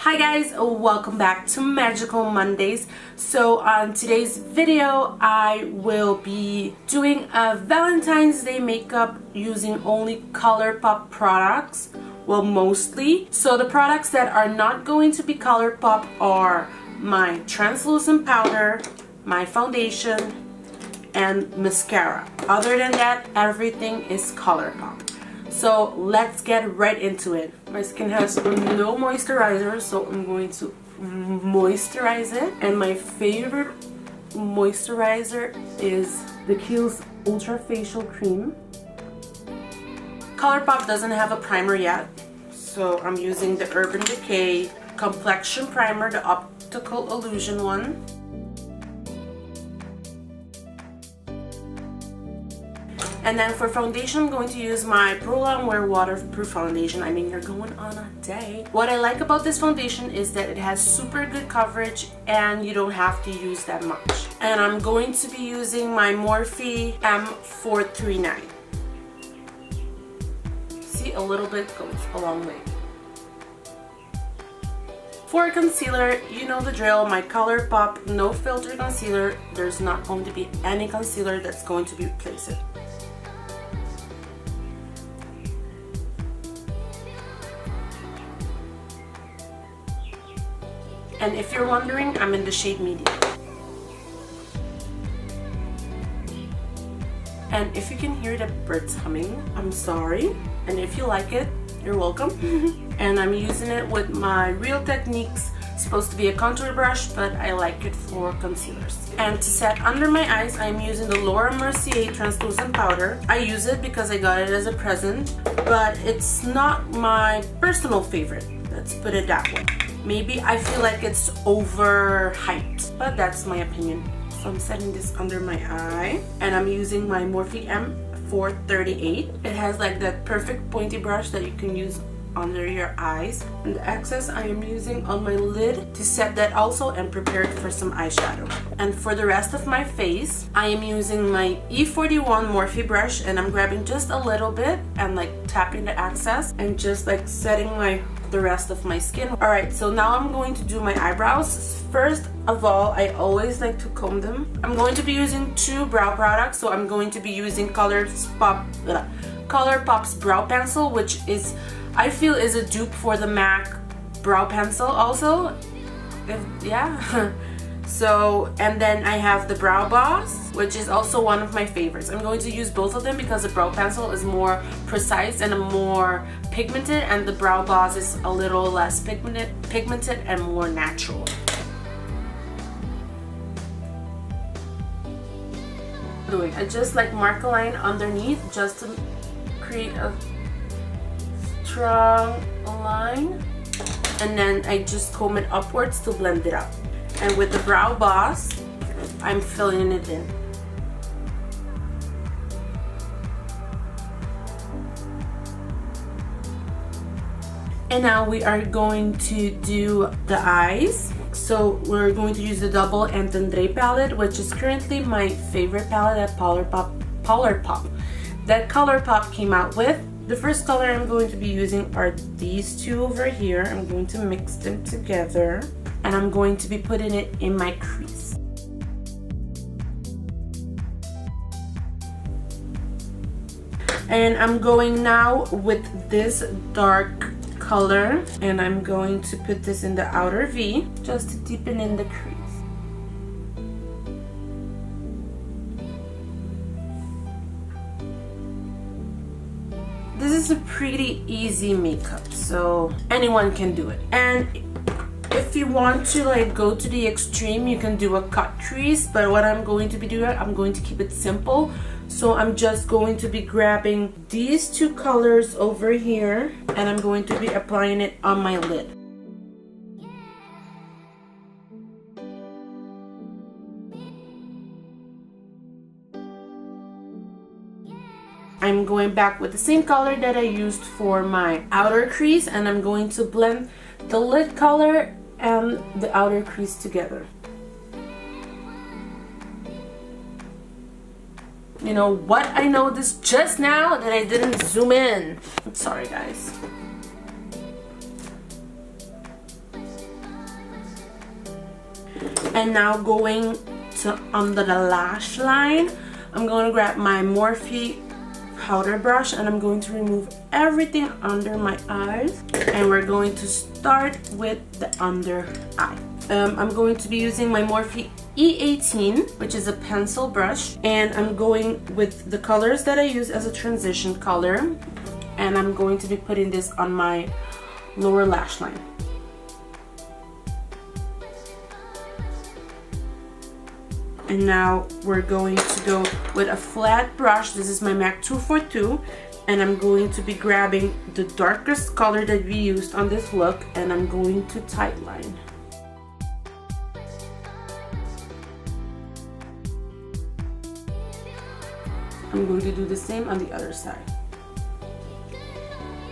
Hi guys, welcome back to Magical Mondays. So on today's video I will be doing a Valentine's Day makeup using only ColourPop products. Well, mostly. So the products that are not going to be ColourPop are my translucent powder, my foundation, and mascara. Other than that, everything is ColourPop. So let's get right into it. My skin has no moisturizer, so I'm going to moisturize it. And my favorite moisturizer is the Kiehl's Ultra Facial Cream. ColourPop doesn't have a primer yet, so I'm using the Urban Decay Complexion Primer, the Optical Illusion one. And then for foundation, I'm going to use my Pro Longwear Waterproof Foundation. I mean, you're going on a day. What I like about this foundation is that it has super good coverage and you don't have to use that much. And I'm going to be using my Morphe M439. See, a little bit goes a long way. For concealer, you know the drill, my ColourPop No Filter Concealer. There's not going to be any concealer that's going to replace it. And if you're wondering, I'm in the shade medium. And if you can hear the birds humming, I'm sorry. And if you like it, you're welcome. And I'm using it with my Real Techniques. It's supposed to be a contour brush, but I like it for concealers. And to set under my eyes, I'm using the Laura Mercier translucent powder. I use it because I got it as a present, but it's not my personal favorite. Let's put it that way. Maybe I feel like it's overhyped, but that's my opinion. So I'm setting this under my eye, and I'm using my Morphe M438. It has like that perfect pointy brush that you can use under your eyes. And the excess I am using on my lid to set that also and prepare it for some eyeshadow. And for the rest of my face, I am using my E41 Morphe brush, and I'm grabbing just a little bit and like tapping the excess and just like setting the rest of my skin. Alright, so now I'm going to do my eyebrows. First of all, I always like to comb them. I'm going to be using two brow products, so I'm going to be using ColourPop's brow pencil, which is, I feel, is a dupe for the MAC brow pencil also. Yeah. So, and then I have the Brow Boss, which is also one of my favorites. I'm going to use both of them because the brow pencil is more precise and more pigmented, and the Brow Boss is a little less pigmented and more natural. I just like mark a line underneath just to create a strong line, and then I just comb it upwards to blend it up. And with the Brow Boss, I'm filling it in. And now we are going to do the eyes. So we're going to use the Double Entendre palette, which is currently my favorite palette at ColourPop that ColourPop came out with. The first color I'm going to be using are these two over here. I'm going to mix them together, and I'm going to be putting it in my crease. And I'm going now with this dark color, and I'm going to put this in the outer V just to deepen in the crease. This is a pretty easy makeup, so anyone can do it. And if you want to like go to the extreme, you can do a cut crease, but what I'm going to be doing, I'm going to keep it simple. So I'm just going to be grabbing these two colors over here, and I'm going to be applying it on my lid. I'm going back with the same color that I used for my outer crease, and I'm going to blend the lid color and the outer crease together. You know what? I noticed just now that I didn't zoom in. I'm sorry, guys. And now going to under the lash line, I'm going to grab my Morphe powder brush and I'm going to remove everything under my eyes. And we're going to start with the under eye. I'm going to be using my Morphe E18, which is a pencil brush, and I'm going with the colors that I use as a transition color, and I'm going to be putting this on my lower lash line. And now we're going to go with a flat brush. This is my MAC 242, and I'm going to be grabbing the darkest color that we used on this look, and I'm going to tight line. I'm going to do the same on the other side.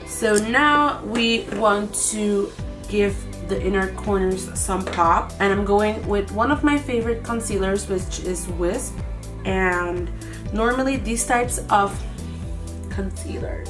So now we want to give the inner corners some pop, and I'm going with one of my favorite concealers, which is Wisp. And normally these types of concealers,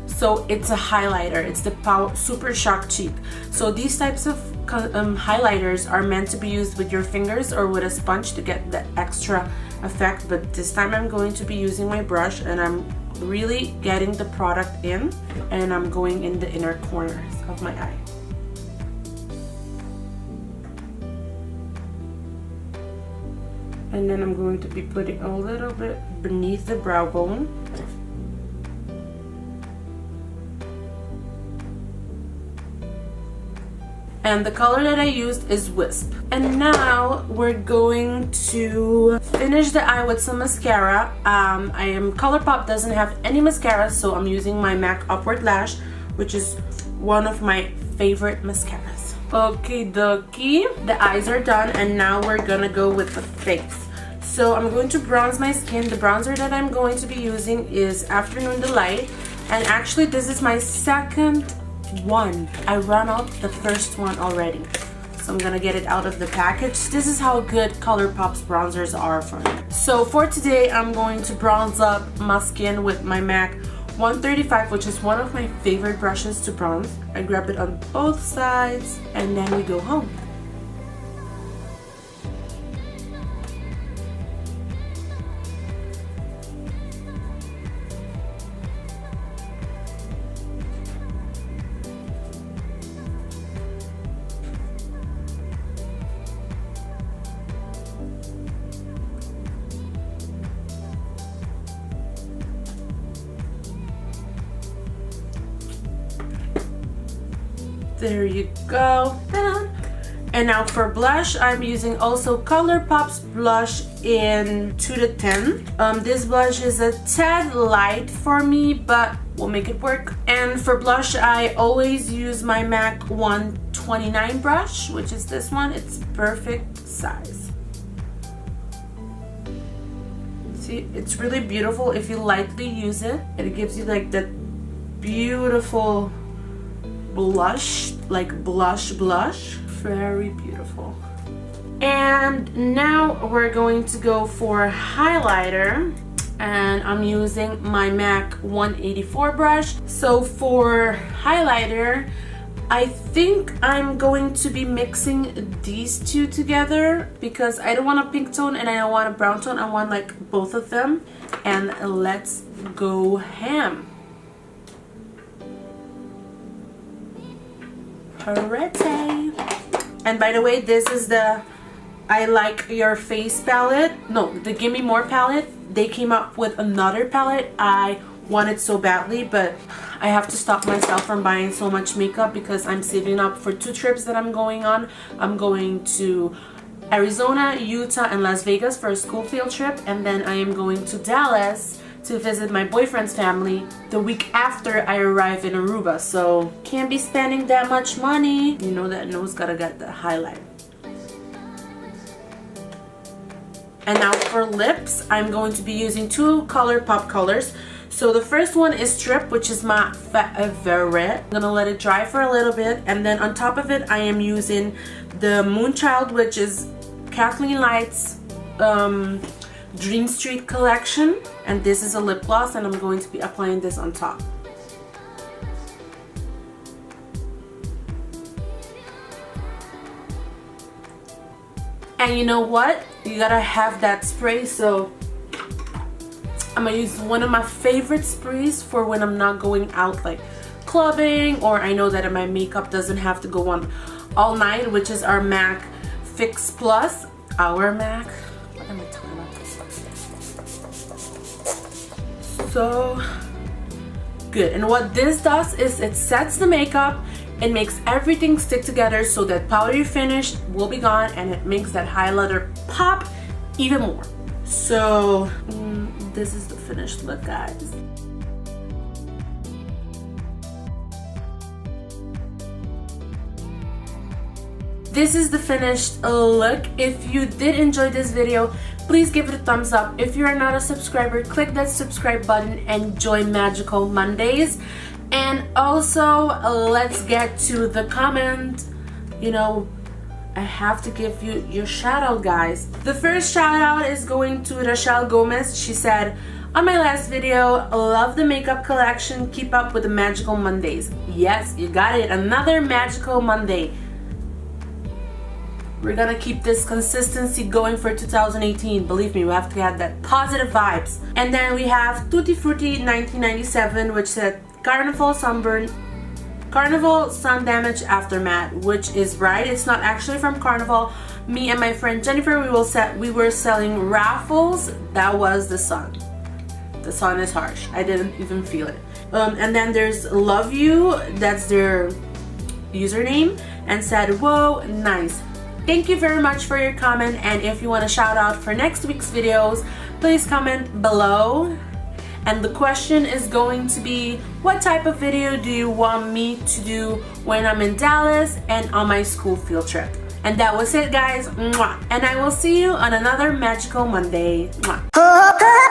so it's a highlighter, it's the Super Shock Cheek. So these types of highlighters are meant to be used with your fingers or with a sponge to get the extra effect, but this time I'm going to be using my brush and I'm really getting the product in, and I'm going in the inner corners of my eye. And then I'm going to be putting a little bit beneath the brow bone. And the color that I used is Wisp. And now we're going to finish the eye with some mascara. ColourPop doesn't have any mascara, so I'm using my MAC Upward Lash, which is one of my favorite mascaras. Okie dokie, the eyes are done, and now we're gonna go with the face. So I'm going to bronze my skin. The bronzer that I'm going to be using is Afternoon Delight, and actually this is my second one. I ran out the first one already, so I'm gonna get it out of the package. This is how good ColourPop's bronzers are for me. So for today, I'm going to bronze up my skin with my MAC 135, which is one of my favorite brushes to bronze. I grab it on both sides and then we go home. There you go. Ta-da. And now for blush, I'm using also ColourPop's blush in 2 to 10. This blush is a tad light for me, but we'll make it work. And for blush, I always use my MAC 129 brush, which is this one. It's perfect size. See, it's really beautiful if you lightly use it. It gives you like that beautiful blush, like blush. Very beautiful. And now we're going to go for highlighter, and I'm using my MAC 184 brush. So for highlighter, I think I'm going to be mixing these two together because I don't want a pink tone and I don't want a brown tone. I want like both of them, and let's go ham. Pretty. And by the way, this is the I Like Your Face palette. No, the Gimme More palette. They came up with another palette I wanted so badly, but I have to stop myself from buying so much makeup because I'm saving up for 2 trips that I'm going on. I'm going to Arizona, Utah, and Las Vegas for a school field trip, and then I am going to Dallas to visit my boyfriend's family the week after I arrive in Aruba, so can't be spending that much money. You know that nose gotta get the highlight. And now for lips, I'm going to be using 2 ColourPop colors. So the first one is Strip, which is my favorite. I'm gonna let it dry for a little bit, and then on top of it I am using the Moonchild, which is Kathleen Light's Dream Street collection, and this is a lip gloss, and I'm going to be applying this on top. And you know what? You gotta have that spray, so I'm gonna use one of my favorite sprays for when I'm not going out like clubbing, or I know that my makeup doesn't have to go on all night, which is our MAC Fix Plus. Our MAC? What am I talking about? So good. And what this does is it sets the makeup, it makes everything stick together so that powdery finish will be gone, and it makes that highlighter pop even more. So this is the finished look, guys. This is the finished look. If you did enjoy this video, please give it a thumbs up. If you are not a subscriber, click that subscribe button and join Magical Mondays. And also, let's get to the comment. You know, I have to give you your shout out, guys. The first shout out is going to Rochelle Gomez. She said, on my last video, love the makeup collection, keep up with the Magical Mondays. Yes, you got it, another Magical Monday. We're gonna keep this consistency going for 2018. Believe me, we have to have that positive vibes. And then we have Tutti Frutti 1997, which said Carnival Sunburn, Carnival Sun Damage Aftermath, which is right. It's not actually from Carnival. Me and my friend Jennifer, we were selling raffles. That was the sun. The sun is harsh. I didn't even feel it. And then there's Love You. That's their username, and said, whoa, nice. Thank you very much for your comment, and if you want a shout out for next week's videos, please comment below. And the question is going to be, what type of video do you want me to do when I'm in Dallas and on my school field trip? And that was it, guys. Mwah. And I will see you on another Magical Monday. Mwah.